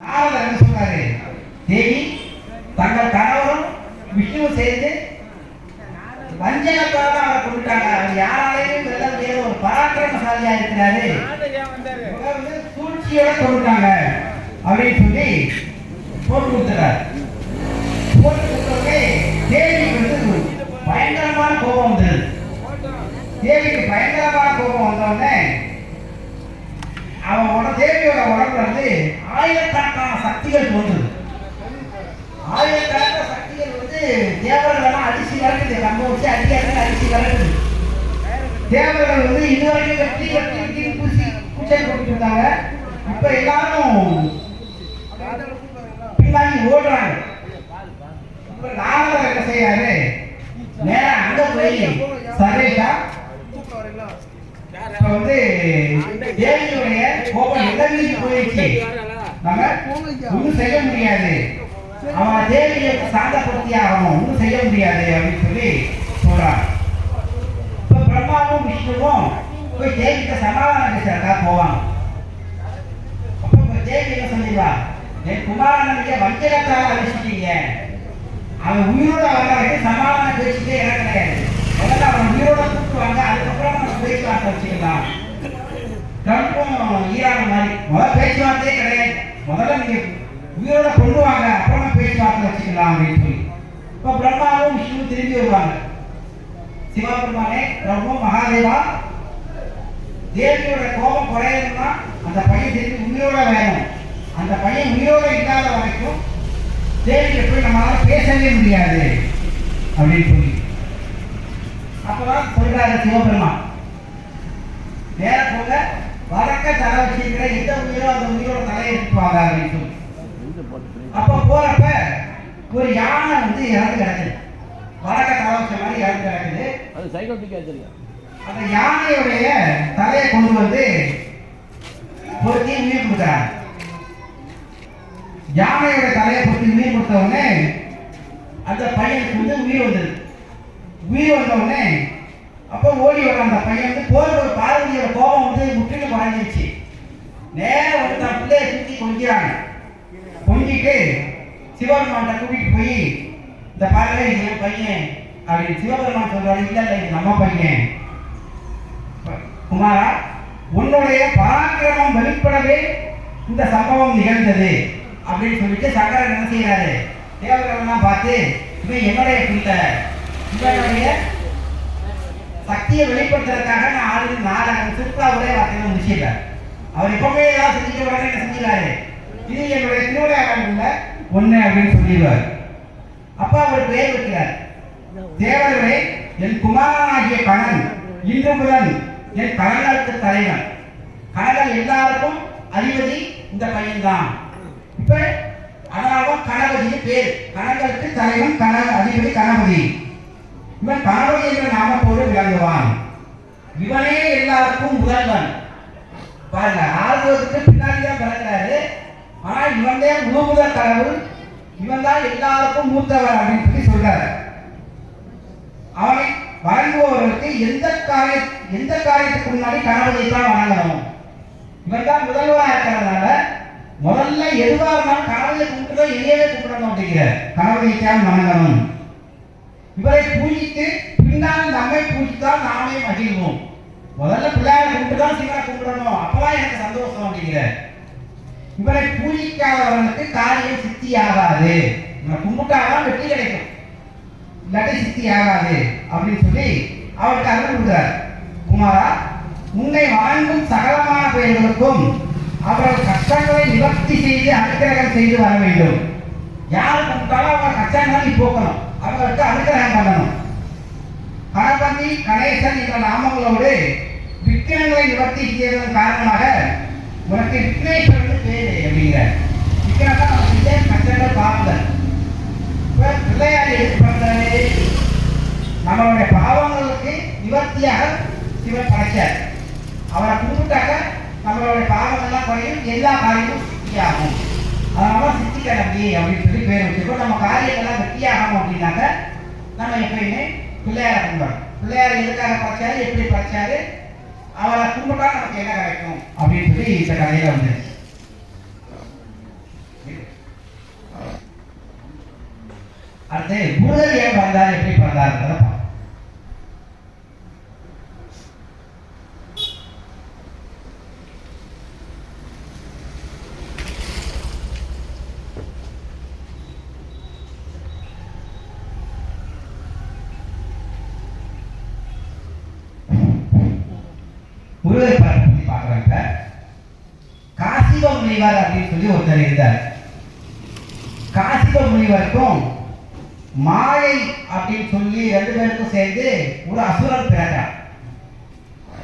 நாரதர் என்ன சொன்னாரு? தேவி, தங்கள் கணவரும் விஷ்ணுவும் சேர்ந்து வஞ்சகத்தால அவரை கொண்டுட்டாங்க. அவர் யாராலையும் வெல்ல முடியாத ஒரு பராக்கிரமசாலியா இருக்கிறாரு, சூழ்ச்சியோட கொண்டுட்டாங்க அப்படின்னு சொல்லி போட்டு கொடுத்துறாரு. போட்டு கொடுத்தவங்க தேவிக்கு பயங்கரமான கோபம் வந்தது. தேவிக்கு பயங்கரமான கோபம் வந்தவுடனே அவன் தேவியோட உடம்புல இருந்து ஆயிரக்கணக்கான சக்திகள் தோன்றுது. ஆயிரக்கணக்கான சக்திகள் தேவர்களெல்லாம் அடிச்சு கலக்குது. நம்ம வச்சு அடிக்காத அடிச்சு கலக்குது. தேவர்கள் இதுவரைக்கும் வெட்டி வெட்டி வெட்டி பூசி பூச்சை போட்டு இருந்தாங்க. இப்ப எல்லாரும் பின்னாடி ஓடுறாங்க. இப்ப நாரதர் என்ன செய்யறாரு? நேரா அங்க போய் சரேஷா தேவியுடைய கோபம் எதிர்த்து போயிடுச்சு, நம்ம ஒன்றும் செய்ய முடியாது, அவன் தேவியை சாந்தப்படுத்தி ஆகணும், ஒன்றும் செய்ய முடியாது அப்படின்னு சொல்லி சொல்றான். இப்ப பிரம்மாவும் விஷ்ணுவும் போய் தேவிக்கு சமாதானம் பேசுறதுக்காக போவாங்க. அப்ப தேவி என்ன சொல்லிவா? என் குமாரனுடைய வஞ்சகத்தால் அழிச்சிட்டீங்க, அவன் உயிரோட வர்றதுக்கு சமாதானம் பேசிட்டே இடம் கிடையாது. முதல்ல அவன் உயிரோட கூப்பிடுவாங்க, அதுக்கப்புறம் நம்ம பேச்சுவார்த்தை வச்சுக்கலாம். ட்ரம்ப்பும் ஈரான் மாதிரி முதல் பேச்சுவார்த்தையே கிடையாது. முதல்ல நீங்க உயிரோட கொண்டு வாங்க, அப்புறமா பேச்சுவார்த்தை வச்சுக்கலாம் அப்படின்னு சொல்லி. இப்போ பிரம்மாவும் விஷ்ணு திரும்பி வருவாங்க. சிவபெருமானே, பிரம்ம மகாதேவா, தேவியோட கோபம் குறையணும்னா அந்த பையன் திரும்பி உயிரோட வேணும். அந்த பையன் உயிரோட இல்லாத வரைக்கும் தேவியை போய் நம்மளால பேசவே முடியாது அப்படின்னு சொல்லி அப்பதான் சொல்றாரு சிவபெருமான், வேற போக வடக்க தலை வச்சிருக்கிற எந்த உயிரோ அந்த உயிரோட தலையை எடுத்துவாங்க அப்படின்னு சொல்லி. அப்ப போறப்ப ஒரு யானை இறந்து கிடக்குது. வடக்க தலை வச்ச மாதிரி இறந்து கிடக்குது. அந்த யானையுடைய தலையை கொண்டு பொருத்தி உயிர் கொடுக்குறாங்க. யானையோட தலையை பொருத்தி உயிர் கொடுத்த உடனே அந்த பையனுக்கு உயிர் வந்தது. உயிர் வந்த உடனே அப்போ ஓடி வர அந்த பையன் போற ஒரு பார்வதியோட கோபம் முற்றிலும் குறைஞ்சிருச்சு. நேரம் தன் பிள்ளைய சுற்றி கொஞ்சிறாங்க. கொஞ்சிட்டு சிவபெருமான் கூட்டிட்டு போய் இந்த பாருங்க இது என் பையன் அப்படின்னு சிவபெருமான் சொல்றாரு. இல்ல இல்ல இது நம்ம பையன் குமாரா, உன்னுடைய பராக்கிரமம் வெளிப்படவே இந்த சம்பவம் நிகழ்ந்தது அப்படின்னு சொல்லிட்டு சங்கரன் என்ன செய்யறாரு? தேவர்களெல்லாம் பார்த்து இவன் என்னுடைய பிள்ளை, இவனுடைய சக்தியை வெளிப்படுத்துறதுக்காக நான் ஆறு நாடகம் சுற்றுலா ஒரே வார்த்தையில முடிச்சிடறாரு. அவர் எப்பவுமே ஏதாவது செஞ்சுட்டு உடனே என்ன செஞ்சிடாரு? இது என்னுடைய திருவிளையாடல ஒண்ணு அப்படின்னு சொல்லிடுவார். அப்ப அவர் பெயர் வைக்கிறார், தேவர்களே, என் குமாரனாகிய கணன் இன்று முதல் என் கணங்களுக்கு தலைவன். கணகள் எல்லாருக்கும் அதிபதி இந்த பையன் தான். இப்ப அதனால்தான் கணபதி பேர். கணங்களுக்கு தலைவன் அதிபதி கணபதி. இவன் கணபதி என்ற நாமத்தோடு விளங்குவான். இவனே எல்லாருக்கும் முதல்வன். பாருங்க, ஆள்வதற்கு பின்னாடிதான் பிறக்கிறாரு. ஆனா இவன் தான் முழுமுதல் கடவுள், இவன் தான் எல்லாருக்கும் மூத்தவர் அப்படின்னு சொல்லி சொல்றாரு. அவனை வணங்குபவர்களுக்கு எந்த காரியத்துக்கு முன்னாடி கணபதியை தான் வணங்கணும். இவன் தான் முதல்வராக இருக்கிறதுனால முதல்ல எதுவாக இருந்தாலும் கணபதியை கும்பிட்டுதான் எங்கேயே கும்பிடணும் அப்படிங்கிற கணபதியைத்தான் வணங்கணும். இவரை பூஜித்து பின்னால் நம்மை பூஜித்தால் நாமே மகிழ்வோம். முதல்ல பிள்ளையாரை கும்பிட்டுதான் சிவனை கும்பிடணும், அப்பதான் எனக்கு சந்தோஷம் அப்படிங்கிற. இவரை பூஜிக்காதவர்களுக்கு காரியம் சித்தி ஆகாது. இவனை கும்பிட்டாதான் வெற்றி கிடைக்கும், இல்லாட்டி சித்தி ஆகாது அப்படின்னு சொல்லி அவருக்கு அருள் கொடுக்கிறார். குமாரா, உன்னை வணங்கும் சகலமான பெயர்களுக்கும் அவர்கள் கஷ்டங்களை நிவர்த்தி செய்து அனுக்கிரகம் செய்து வர வேண்டும். யாரு கும்பிட்டாலும் அவங்க கஷ்டங்களை நீ போக்கணும், அவர்களுக்கு அனுக்கிரகம் பண்ணணும். கணபதி கணேசன் என்ற நாமங்களோடு விக்னங்களை நிவர்த்தி செய்வதன் காரணமாக உனக்கு விக்னேஸ்வரன் பேரு அப்படிங்கிற. விக்னம் தான் நம்ம கஷ்டங்கள் பாவங்கள். பிள்ளையார் எடுத்து நம்மளுடைய பாவங்களுக்கு நிவர்த்தியாக சிவன் படைச்சார். அவரை கும்பிட்டாக்க நம்மளுடைய பாவங்கள்லாம் குறையும், எல்லா காரியமும் சித்தியாகும். அதனால சித்தி கிளம்பி அப்படின்னு சொல்லி பேர் வச்சிருக்கோம். நம்ம காரியங்கள்லாம் வெற்றியாகணும் அப்படின்னாக்க நம்ம எப்பயுமே பிள்ளையாரை கும்பிடணும். பிள்ளையார் எதுக்காக படைச்சாரு, எப்படி படைச்சாரு, அவரை கும்பிட்டா நமக்கு என்ன கிடைக்கும் அப்படின்னு சொல்லி இந்த கதையில வந்துருச்சு. அடுத்து முருகன் ஏன் பிறந்தார், எப்படி பிறந்தாருன்றத பார்ப்போம். முருகர் பற்றி பார்க்குறாங்க. காசிப முனிவர் அப்படின்னு சொல்லி ஒருத்தர் இருந்தார். காசிப முனிவருக்கும் மாயை அப்படின்னு சொல்லி 2 பேருக்கும் சேர்ந்து ஒரு அசுரன் பிறந்தார்.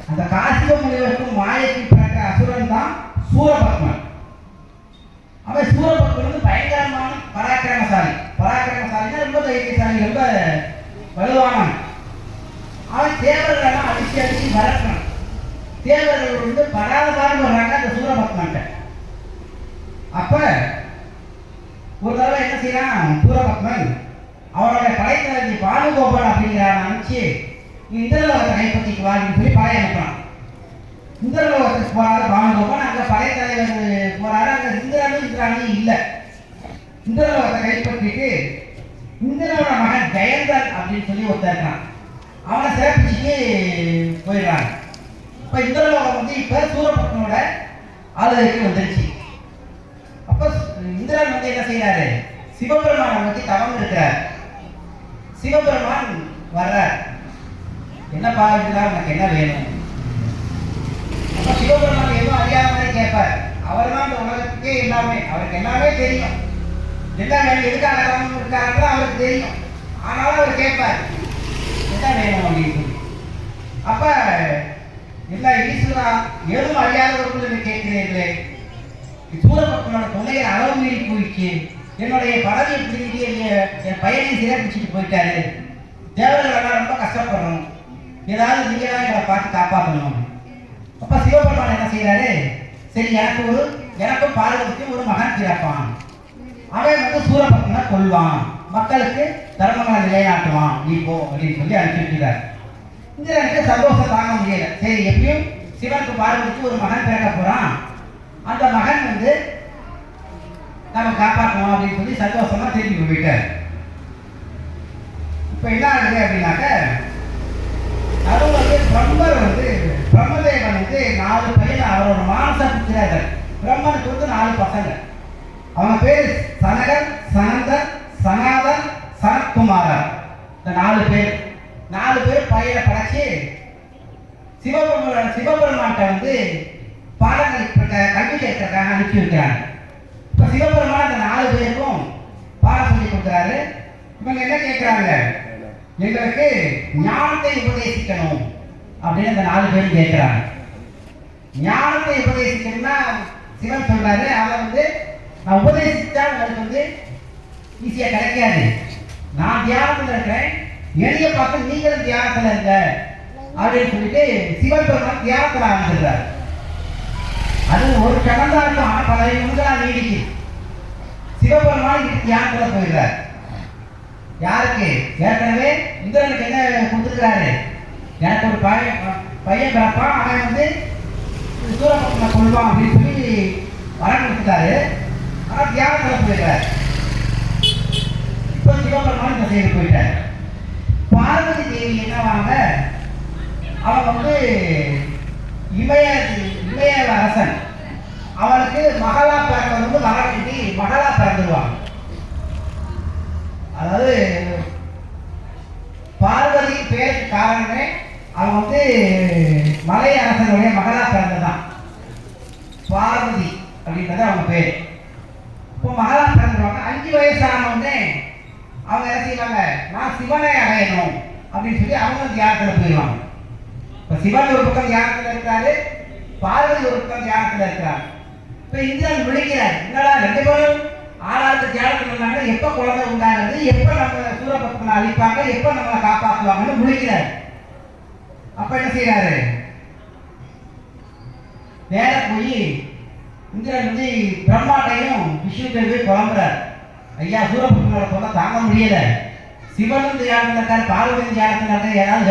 அந்த காசிப முனிவருக்கும் மாயைக்கு பிறந்த அசுரன் தான் சூரபத்மன். அவன் சூரபத்மன் வந்து பயங்கரமான பராக்கிரமசாலி. பராக்கிரமசாலினா ரொம்ப தைரியசாலி, ரொம்ப வலுவானவன். அவன் தேவர்களெல்லாம் அடிச்சு அடிச்சு மறக்கணும். தேவர்கள் வந்து படாதபாடு வர்றாங்க அந்த சூரபத்மன்ட்ட. அப்ப ஒரு தடவை என்ன செய்யறான் சூரபத்மன், அவனோட படைத்தலைவி பானுகோபன் அப்படிங்கிறான் நினைச்சு இந்திரலோகத்தை கைப்பற்றிக்கு வான்னு சொல்லி படை அனுப்புறான். இந்திரலோகத்துக்கு போறாரு பானுகோபன். அங்க படைத்தலைவர் போறாரு. அங்க இந்திராணி இல்லை. இந்திரலோகத்தை கைப்பற்றிட்டு இந்திரனோட மகன் ஜெயந்தன் அப்படின்னு சொல்லி ஒருத்தர் இருக்கான். அவனை சிறப்பிச்சுட்டு போயிடுறாங்க. இப்போ இந்திரலோகம் வந்து இப்போ சூரபத்மனோட ஆளுகைக்கு வந்துருச்சு. அப்போ இந்திரன் வந்து என்ன செய்யறாரு, சிவபெருமானை பற்றி தவம் இருக்கிறார். சிவபெருமான் வர்றார். என்ன பாருங்களா, உனக்கு என்ன வேணும்? அப்போ சிவபெருமான் எதுவும் அறியாத மாதிரி கேட்பார். அவர் தான் இந்த உலகத்துக்கே எல்லாமே, அவருக்கு எல்லாமே தெரியும். என்ன வேணும், எதுக்காக இருக்காருன்னு அவருக்கு தெரியும். ஆனாலும் அவர் கேட்பார் என்ன வேணும் அப்படின்னு சொல்லி. அப்ப என்ன ஈஸ்வரா, எதுவும் அறியாதவர்கள் கேட்கிறீர்களே, சூரபத்மனோட தொல்லையை அளவு மீறி போயிடுச்சு. என்னுடைய பதவியை பிடிக்கிட்டு என் பையனை சிறப்பிச்சுட்டு போயிட்டாரு. தேவர்களெல்லாம் ரொம்ப கஷ்டப்படுறோம். ஏதாவது நீங்க தான் எங்களை பார்த்து காப்பாற்றணும். அப்ப சிவபெருமான் என்ன செய்யறாரு, சரி எனக்கும் பார்வதிக்கும் ஒரு மகன் பிறப்பான். அவன் வந்து சூரபத்மனை கொள்வான், மக்களுக்கு தர்மங்களை நிலைநாட்டுவான், நீ போ அப்படின்னு சொல்லி அனுப்பிவிட்டார். இந்திரனுக்கு சந்தோஷம் தாங்க முடியல. சரி, எப்படியும் சிவனுக்கு பார்வதிக்கு ஒரு மகன் பிறக்க போறான், அந்த மகன் வந்து நம்ம காப்பாற்றுவோம் அப்படின்னு சொல்லி சந்தோஷமா திரும்பி போயிட்டார். இப்ப என்ன ஆகுது அப்படின்னாக்க, அது வந்து பிரம்மர் வந்து பிரம்மதேவன் வந்து 4 பையன், அவரோட மானச புத்திரர்கள். பிரம்மனுக்கு வந்து 4 பசங்க. அவங்க பேர் சனகர், சனந்தர், சனாதன், சனத்குமாரர். இந்த 4 பேர் பையனை படைச்சு சிவபெருமான்கிட்ட வந்து பாடங்கள் கல்வி கேட்கறதுக்காக அனுப்பி வைக்கிறாங்க. இப்ப சிவபெருமான் அந்த 4 பேருக்கும் பாடம் சொல்லி கொடுக்குறாரு. இவங்க என்ன கேட்கிறாங்க, எங்களுக்கு ஞானத்தை உபதேசிக்கணும் அப்படின்னு அந்த 4 பேரும் கேட்கிறாங்க. ஞானத்தை உபதேசிக்கணும்னா சிவன் சொல்றாரு, அதை வந்து நான் உபதேசித்தா உங்களுக்கு வந்து ஈஸியா கிடைக்காது. நான் தியானத்துல இருக்கிறேன், எளிய பார்த்து நீங்களும் தியானத்துல இருங்க அப்படின்னு சொல்லிட்டு சிவன் பெருமான் தியானத்துல ஆரம்பிச்சிடுறாரு. அது ஒரு கடந்தா இருக்கும், ஆனா பல யுகங்களா நீடிக்கு. சிவபெருமான் தியானத்துல போயிடுறாரு. யாருக்கு? ஏற்கனவே இந்திரனுக்கு என்ன கொடுத்துருக்காரு, எனக்கு ஒரு பையன் பிறப்பான், அவன் வந்து சூரபத்மனை கொள்வான் அப்படின்னு சொல்லி வரம் கொடுத்துட்டாரு. ஆனா தியானத்துல போயிடுறாரு. இப்போ சிவபெருமான் இந்த சைடு போயிட்டார். பார்வதி தேவி என்னவாங்க, அவன் வந்து இமய அரசன். அவனுக்கு மகளா பிறக்க வந்து வரவேண்டி மகளா பிறந்துருவாங்க. அதாவது பார்வதி பேருக்கு காரணமே அவன் வந்து மலை அரசனுடைய மகளா பிறந்ததான் பார்வதி அப்படின்றது அவங்க பேர். இப்போ மகளா பிறந்துருவாங்க. 5 வயசான உடனே அவங்க என்ன செய்வாங்க, நான் சிவனை அடையணும் அப்படின்னு சொல்லி அவங்க தியானத்தில் போயிடுவாங்க. இப்போ சிவன் ஒரு பக்கம் தியானத்தில் இருக்கிறாரு, பார்வதி ஒரு பக்கம் தியானத்தில் இருக்கிறார். இப்போ இந்திரன் விழிக்கிறார், என்னடா 2 பேரும் ஆளாளுக்கு தியானத்தில் இருந்தாங்க, எப்போ குழந்தை உண்டாகிறது, எப்போ நம்ம சூரபத்மனை அழிப்பாங்க, எப்போ நம்மளை காப்பாற்றுவாங்கன்னு விழிக்கிறார். அப்ப என்ன செய்யறாரு, நேர போய் இந்திரன் வந்து பிரம்மாட்டையும் விஷ்ணுக்கு போய் குழம்புறார். ஐயா, சூரபத்மனோட பொண்ணை தாங்க முடியல, சிவனும் தியானத்தில் இருக்கார், பார்வதி தியானத்தில் இருக்கார், ஏதாவது